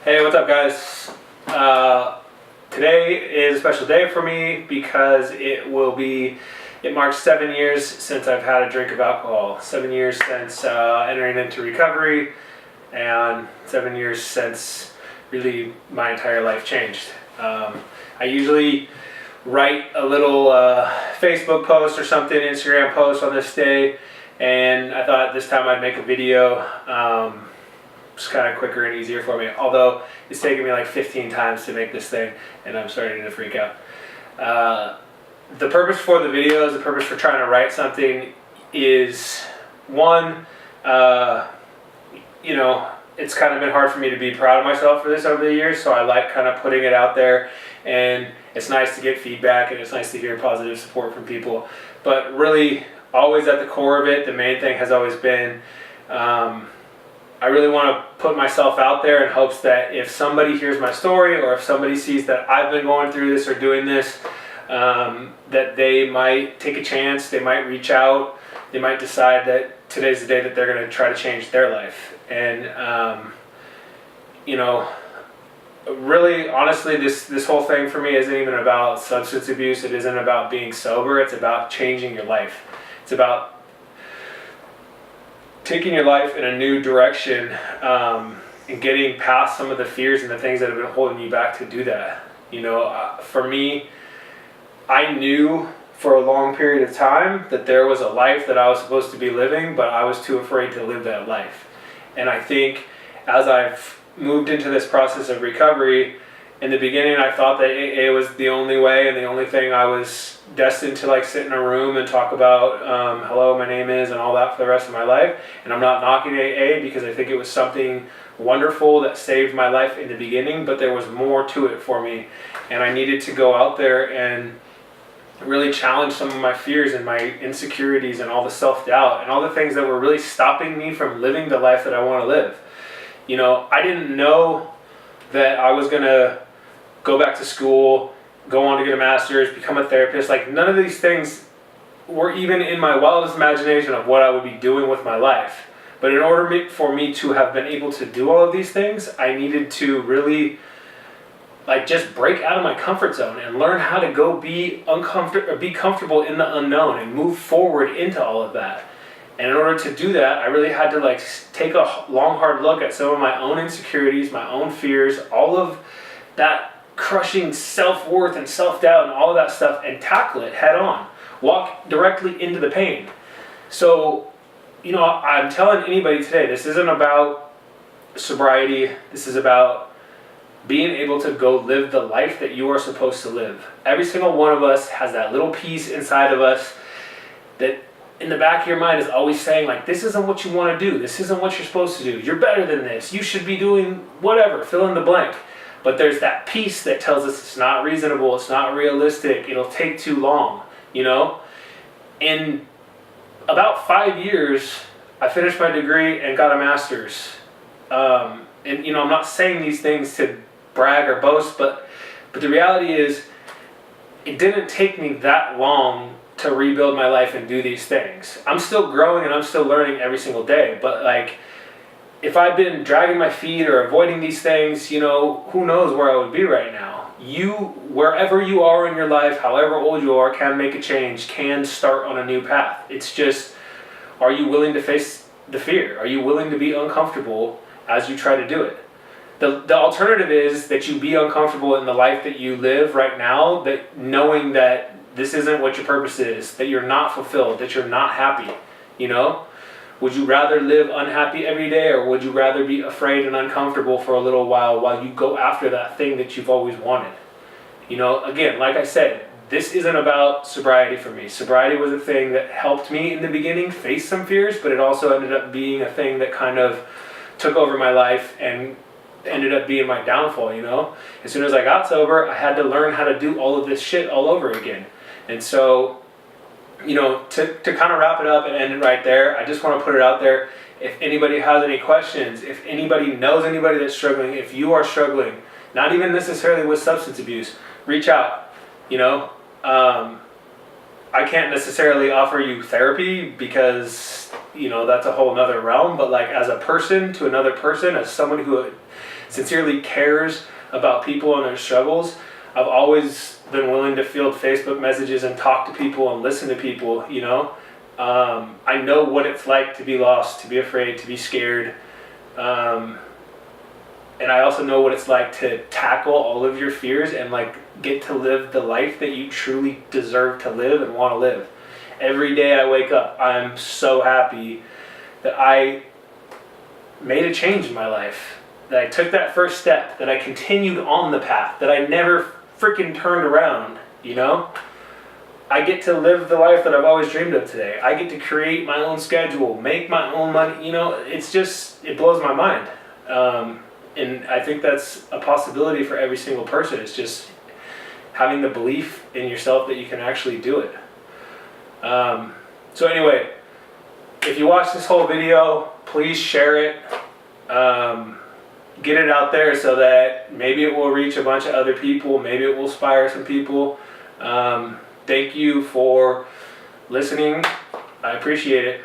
Hey, what's up, guys? Today is a special day for me because it marks 7 years since I've had a drink of alcohol. 7 years since entering into recovery, and 7 years since really my entire life changed. I usually write a little Facebook post or something, Instagram post on this day, and I thought this time I'd make a video. It's kind of quicker and easier for me, although it's taken me like 15 times to make this thing and I'm starting to freak out. The purpose for the videos, the purpose for trying to write something is one, it's kind of been hard for me to be proud of myself for this over the years, so I like kind of putting it out there, and it's nice to get feedback and it's nice to hear positive support from people. But really, always at the core of it, the main thing has always been I really want to put myself out there in hopes that if somebody hears my story, or if somebody sees that I've been going through this or doing this, that they might take a chance, they might reach out, they might decide that today's the day that they're going to try to change their life. And really, honestly, this whole thing for me isn't even about substance abuse. It isn't about being sober. It's about changing your life. It's about taking your life in a new direction, and getting past some of the fears and the things that have been holding you back to do that. For me, I knew for a long period of time that there was a life that I was supposed to be living, but I was too afraid to live that life. And I think as I've moved into this process of recovery, in the beginning I thought that AA was the only way and the only thing I was destined to sit in a room and talk about hello, my name is, and all that for the rest of my life. And I'm not knocking AA, because I think it was something wonderful that saved my life in the beginning, but there was more to it for me, and I needed to go out there and really challenge some of my fears and my insecurities and all the self-doubt and all the things that were really stopping me from living the life that I want to live. I didn't know that I was going to go back to school, go on to get a master's, become a therapist. None of these things were even in my wildest imagination of what I would be doing with my life. But in order for me to have been able to do all of these things, I needed to really just break out of my comfort zone and learn how to go be comfortable in the unknown and move forward into all of that. And in order to do that, I really had to take a long, hard look at some of my own insecurities, my own fears, all of that crushing self-worth and self-doubt and all of that stuff, and tackle it head on. Walk directly into the pain. So, I'm telling anybody today, this isn't about sobriety. This is about being able to go live the life that you are supposed to live. Every single one of us has that little piece inside of us that in the back of your mind is always saying, this isn't what you want to do. This isn't what you're supposed to do. You're better than this. You should be doing whatever, fill in the blank. But there's that piece that tells us it's not reasonable, it's not realistic, it'll take too long, In about 5 years, I finished my degree and got a master's. I'm not saying these things to brag or boast, but the reality is, it didn't take me that long to rebuild my life and do these things. I'm still growing and I'm still learning every single day, but if I'd been dragging my feet or avoiding these things, who knows where I would be right now. Wherever you are in your life, however old you are, can make a change, can start on a new path. It's just, are you willing to face the fear? Are you willing to be uncomfortable as you try to do it? The alternative is that you be uncomfortable in the life that you live right now, that knowing that this isn't what your purpose is, that you're not fulfilled, that you're not happy, Would you rather live unhappy every day, or would you rather be afraid and uncomfortable for a little while you go after that thing that you've always wanted? Again, like I said, this isn't about sobriety for me. Sobriety was a thing that helped me in the beginning face some fears, but it also ended up being a thing that kind of took over my life and ended up being my downfall, As soon as I got sober, I had to learn how to do all of this shit all over again. And so, to kind of wrap it up and end it right there, I just want to put it out there. If anybody has any questions, if anybody knows anybody that's struggling, if you are struggling, not even necessarily with substance abuse, reach out. I can't necessarily offer you therapy because, you know, that's a whole nother realm. But like as a person to another person, as someone who sincerely cares about people and their struggles, I've always been willing to field Facebook messages and talk to people and listen to people, you know. I know what it's like to be lost, to be afraid, to be scared. And I also know what it's like to tackle all of your fears and like get to live the life that you truly deserve to live and want to live. Every day I wake up, I'm so happy that I made a change in my life, that I took that first step, that I continued on the path, that I never freaking turned around, you know? I get to live the life that I've always dreamed of today. I get to create my own schedule, make my own money, you know, it's just, it blows my mind. And I think that's a possibility for every single person. It's just having the belief in yourself that you can actually do it. So anyway, if you watch this whole video, please share it. Get it out there so that maybe it will reach a bunch of other people. Maybe it will inspire some people. Thank you for listening. I appreciate it.